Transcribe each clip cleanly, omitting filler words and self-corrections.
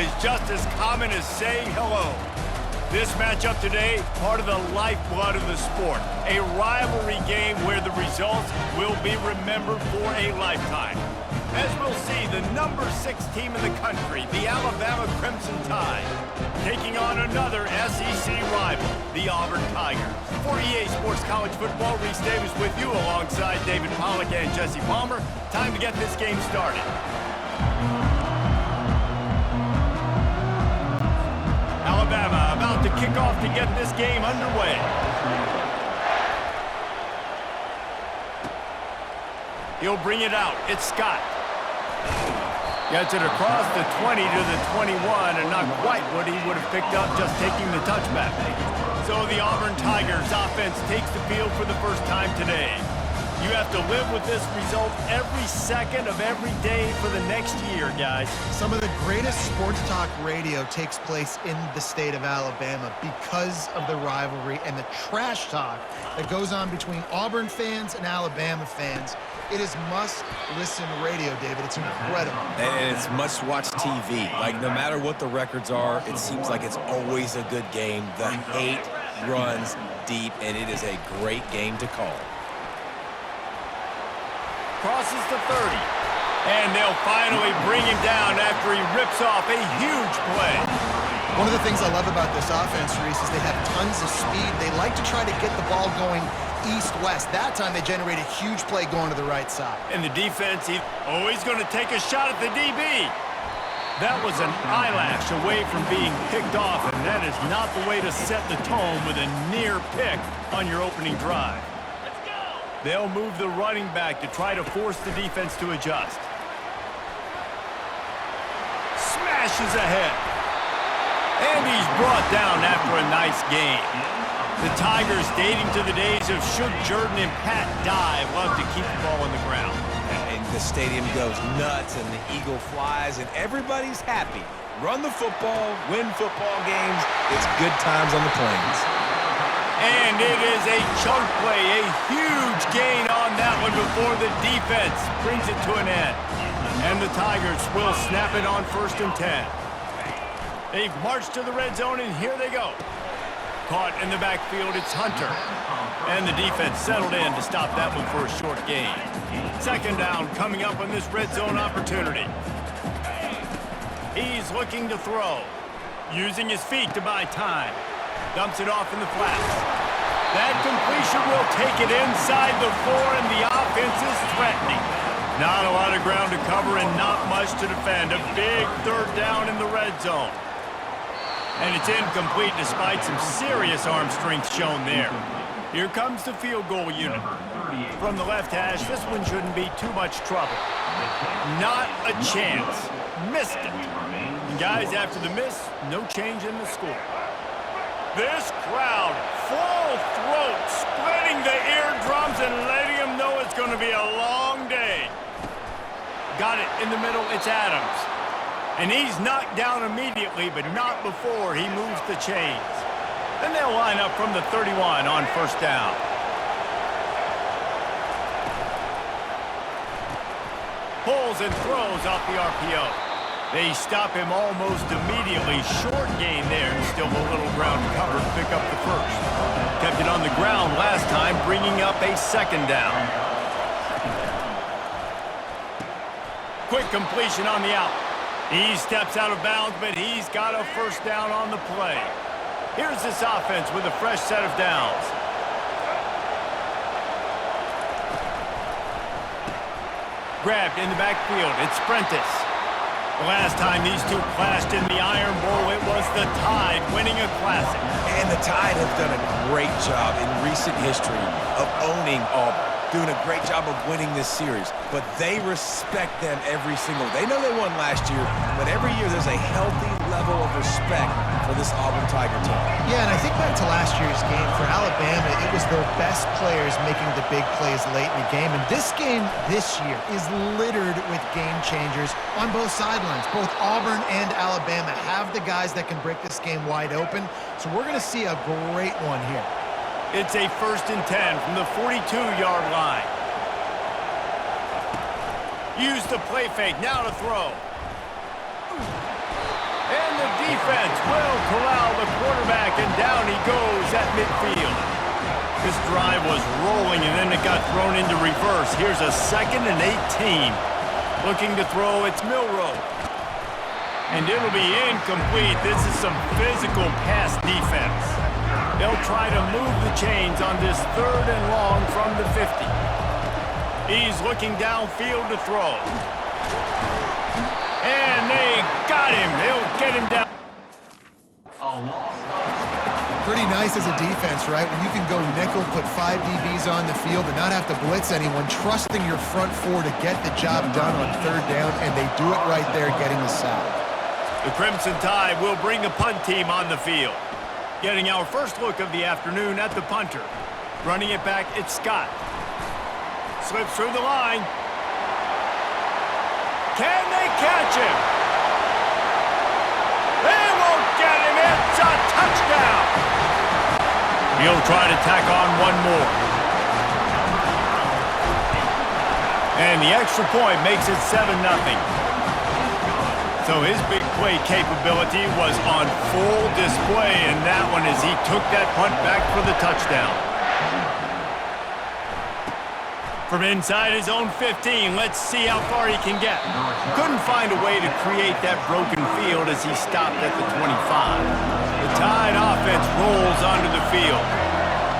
is just as common as saying hello. This matchup today, part of the lifeblood of the sport. A rivalry game where the results will be remembered for a lifetime. As we'll see, the number 6 team in the country, the Alabama Crimson Tide, taking on another SEC rival, the Auburn Tigers. For EA Sports College Football, Reese Davis with you alongside David Pollack and Jesse Palmer. Time to get this game started. Alabama about to kick off to get this game underway. He'll bring it out. It's Scott. Gets it across the 20 to the 21, and not quite what he would have picked up just taking the touchback. So the Auburn Tigers offense takes the field for the first time today. You have to live with this result every second of every day for the next year, guys. Some of the greatest sports talk radio takes place in the state of Alabama because of the rivalry and the trash talk that goes on between Auburn fans and Alabama fans. It is must-listen radio, David. It's incredible. And it's must-watch TV. Like, no matter what the records are, it seems like it's always a good game. The hate runs deep, and it is a great game to call. Crosses the 30. And they'll finally bring him down after he rips off a huge play. One of the things I love about this offense, Reese, is they have tons of speed. They like to try to get the ball going east-west. That time they generate a huge play going to the right side. And the defense, he's going to take a shot at the DB. That was an eyelash away from being picked off, and that is not the way to set the tone with a near pick on your opening drive. They'll move the running back to try to force the defense to adjust. Smashes ahead. And he's brought down after a nice game. The Tigers, dating to the days of Shug Jordan and Pat Dye, love to keep the ball on the ground. And the stadium goes nuts, and the eagle flies, and everybody's happy. Run the football, win football games. It's good times on the plains. And it is a chunk play, a huge gain on that one before the defense brings it to an end. And the Tigers will snap it on 1st and 10. They've marched to the red zone, and here they go. Caught in the backfield, it's Hunter. And the defense settled in to stop that one for a short gain. 2nd down coming up on this red zone opportunity. He's looking to throw, using his feet to buy time. Dumps it off in the flats. That completion will take it inside the 4, and the offense is threatening. Not a lot of ground to cover and not much to defend. A big 3rd down in the red zone. And it's incomplete despite some serious arm strength shown there. Here comes the field goal unit. From the left hash, this one shouldn't be too much trouble. Not a chance. Missed it. And guys, after the miss, no change in the score. This crowd, full throat, splitting the eardrums and letting them know it's going to be a long day. Got it in the middle, it's Adams. And he's knocked down immediately, but not before he moves the chains. Then they'll line up from the 31 on 1st down. Pulls and throws off the RPO. They stop him almost immediately. Short gain there, and still a little ground to cover to pick up the 1st. Kept it on the ground last time, bringing up a 2nd down. Quick completion on the out. He steps out of bounds, but he's got a 1st down on the play. Here's this offense with a fresh set of downs. Grabbed in the backfield, it's Prentice. The last time these two clashed in the Iron Bowl, it was the Tide winning a classic. And the Tide have done a great job in recent history of owning Auburn, doing a great job of winning this series. But they respect them every single. They know they won last year, but every year there's a healthy level of respect for this Auburn Tiger team. Yeah, and I think back to last year's game. For Alabama, it was their best players making the big plays late in the game. And this game this year is littered with game changers on both sidelines. Both Auburn and Alabama have the guys that can break this game wide open. So we're going to see a great one here. It's a 1st and 10 from the 42-yard line. Use the play fake, now to throw. defense will corral the quarterback, and down he goes at midfield. This drive was rolling, and then it got thrown into reverse. Here's a 2nd and 18. Looking to throw, it's Milroe. And it'll be incomplete. This is some physical pass defense. They'll try to move the chains on this 3rd and long from the 50. He's looking downfield to throw. And they got him. They'll get him down. Pretty nice as a defense, right? When you can go nickel, put 5 DBs on the field and not have to blitz anyone, trusting your front 4 to get the job done on 3rd down, and they do it right there, getting the sack. The Crimson Tide will bring the punt team on the field. Getting our first look of the afternoon at the punter. Running it back, it's Scott. Slips through the line. Can they catch him? They won't get him. It's a touchdown. He'll try to tack on one more. And the extra point makes it 7-0. So his big play capability was on full display in that one as he took that punt back for the touchdown. From inside his own 15, let's see how far he can get. Couldn't find a way to create that broken field as he stopped at the 25. The Tide offense rolls onto the field.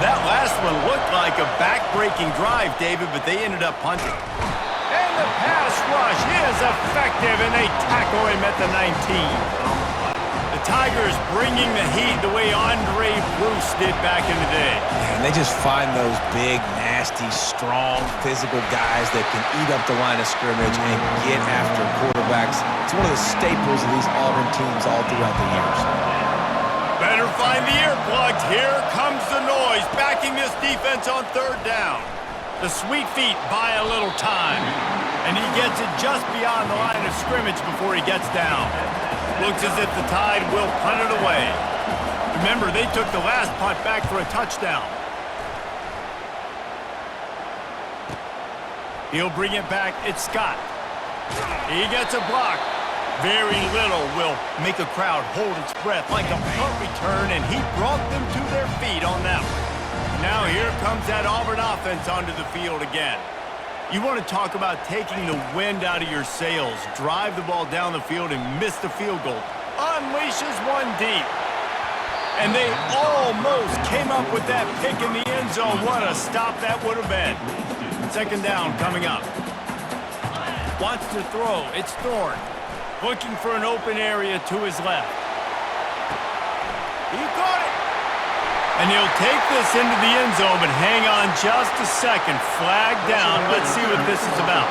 That last one looked like a back-breaking drive, David, but they ended up punting. And the pass rush is effective, and they tackle him at the 19. The Tigers bringing the heat the way Andre Bruce did back in the day. And they just find those big, nasty, strong, physical guys that can eat up the line of scrimmage and get after quarterbacks. It's one of the staples of these Auburn teams all throughout the years. Better find the earplugs. Here comes the noise, backing this defense on 3rd down. The Sweet Feet buy a little time, and he gets it just beyond the line of scrimmage before he gets down. Looks as if the Tide will punt it away. Remember, they took the last punt back for a touchdown. He'll bring it back. It's Scott. He gets a block. Very little will make a crowd hold its breath like a punt return, and he brought them to their feet on that one. Now here comes that Auburn offense onto the field again. You want to talk about taking the wind out of your sails. Drive the ball down the field and miss the field goal. Unleashes one deep. And they almost came up with that pick in the end zone. What a stop that would have been. 2nd down coming up. Wants to throw. It's Thorne. Looking for an open area to his left. He caught it. And he'll take this into the end zone, but hang on just a second. Flag down. Let's see what this is about.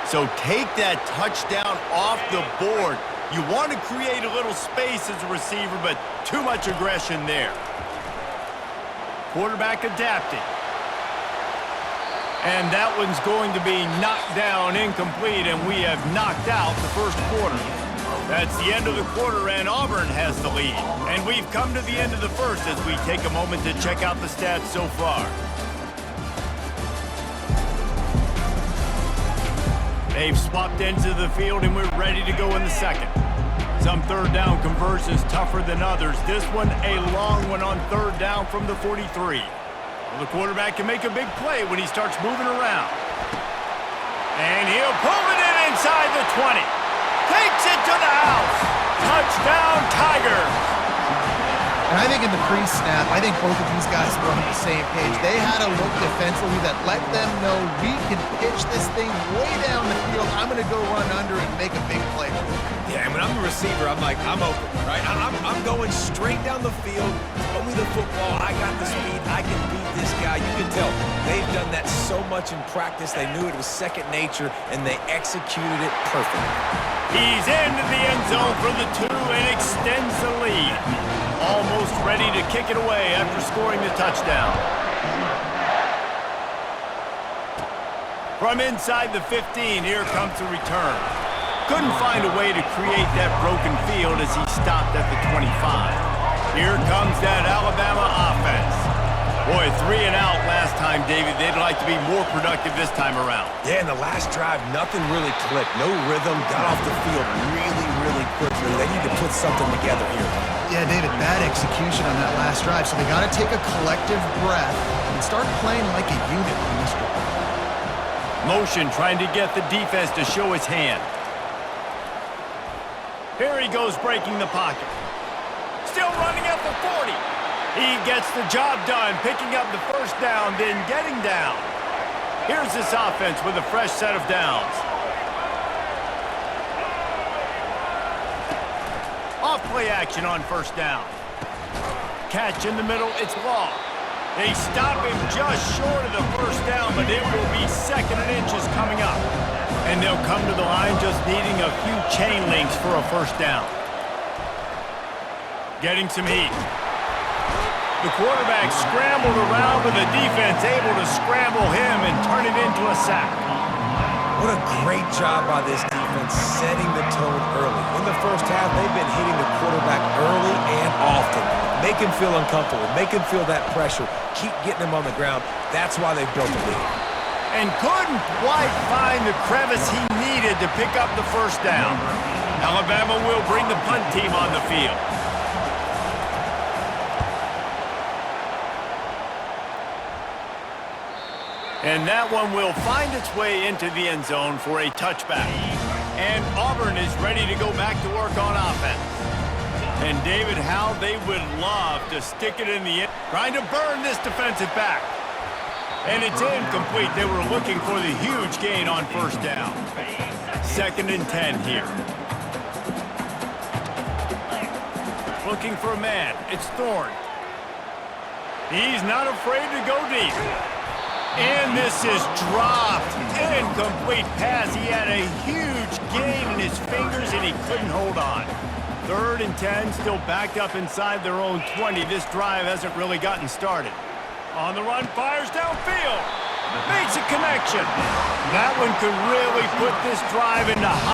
So take that touchdown off the board. You want to create a little space as a receiver, but too much aggression there. Quarterback adapting. And that one's going to be knocked down incomplete, and we have knocked out the first quarter. That's the end of the quarter, and Auburn has the lead. And we've come to the end of the first as we take a moment to check out the stats so far. They've swapped ends of the field, and we're ready to go in the second. Some 3rd down conversions tougher than others. This one, a long one on 3rd down from the 43. Well, the quarterback can make a big play when he starts moving around. And he'll pull it in inside the 20. Takes it to the house. Touchdown, Tigers. And I think in the pre-snap, I think both of these guys were on the same page. They had a look defensively that let them know we can pitch this thing way down the field. I'm going to go run under and make a big play. Yeah, and when I'm a receiver, I'm like, I'm open, right? I'm going straight down the field. Throw me the football. I got the speed. I can beat this guy. You can tell they've done that so much in practice. They knew it was second nature, and they executed it perfectly. He's into the end zone for the 2 and extends the lead. Almost ready to kick it away after scoring the touchdown. From inside the 15, here comes the return. Couldn't find a way to create that broken field as he stopped at the 25. Here comes that Alabama offense. Boy, 3 and out last time, David. They'd like to be more productive this time around. Yeah, in the last drive, nothing really clicked. No rhythm, got off the field really quickly. They need to put something together here. Yeah, David, bad execution on that last drive, so they got to take a collective breath and start playing like a unit on this drive. Motion trying to get the defense to show his hand. Here he goes breaking the pocket. Still running at the 40. He gets the job done, picking up the first down, then getting down. Here's this offense with a fresh set of downs. Off play action on first down. Catch in the middle, it's Law. They stop him just short of the first down, but it will be 2nd and inches coming up. And they'll come to the line just needing a few chain links for a first down. Getting some heat. The quarterback scrambled around, but the defense able to scramble him and turn it into a sack. What a great job by this defense setting the tone early. In the first half, they've been hitting the quarterback early and often. Make him feel uncomfortable. Make him feel that pressure. Keep getting him on the ground. That's why they've built a lead. And couldn't quite find the crevice he needed to pick up the first down. Alabama will bring the punt team on the field. And that one will find its way into the end zone for a touchback. And Auburn is ready to go back to work on offense. And David, how they would love to stick it in the end, trying to burn this defensive back. And it's incomplete. They were looking for the huge gain on first down. 2nd and 10 here. Looking for a man. It's Thorne. He's not afraid to go deep. And this is dropped. Incomplete pass. He had a huge gain in his fingers, and he couldn't hold on. 3rd and 10, still backed up inside their own 20. This drive hasn't really gotten started. On the run, fires downfield. Makes a connection. That one could really put this drive into high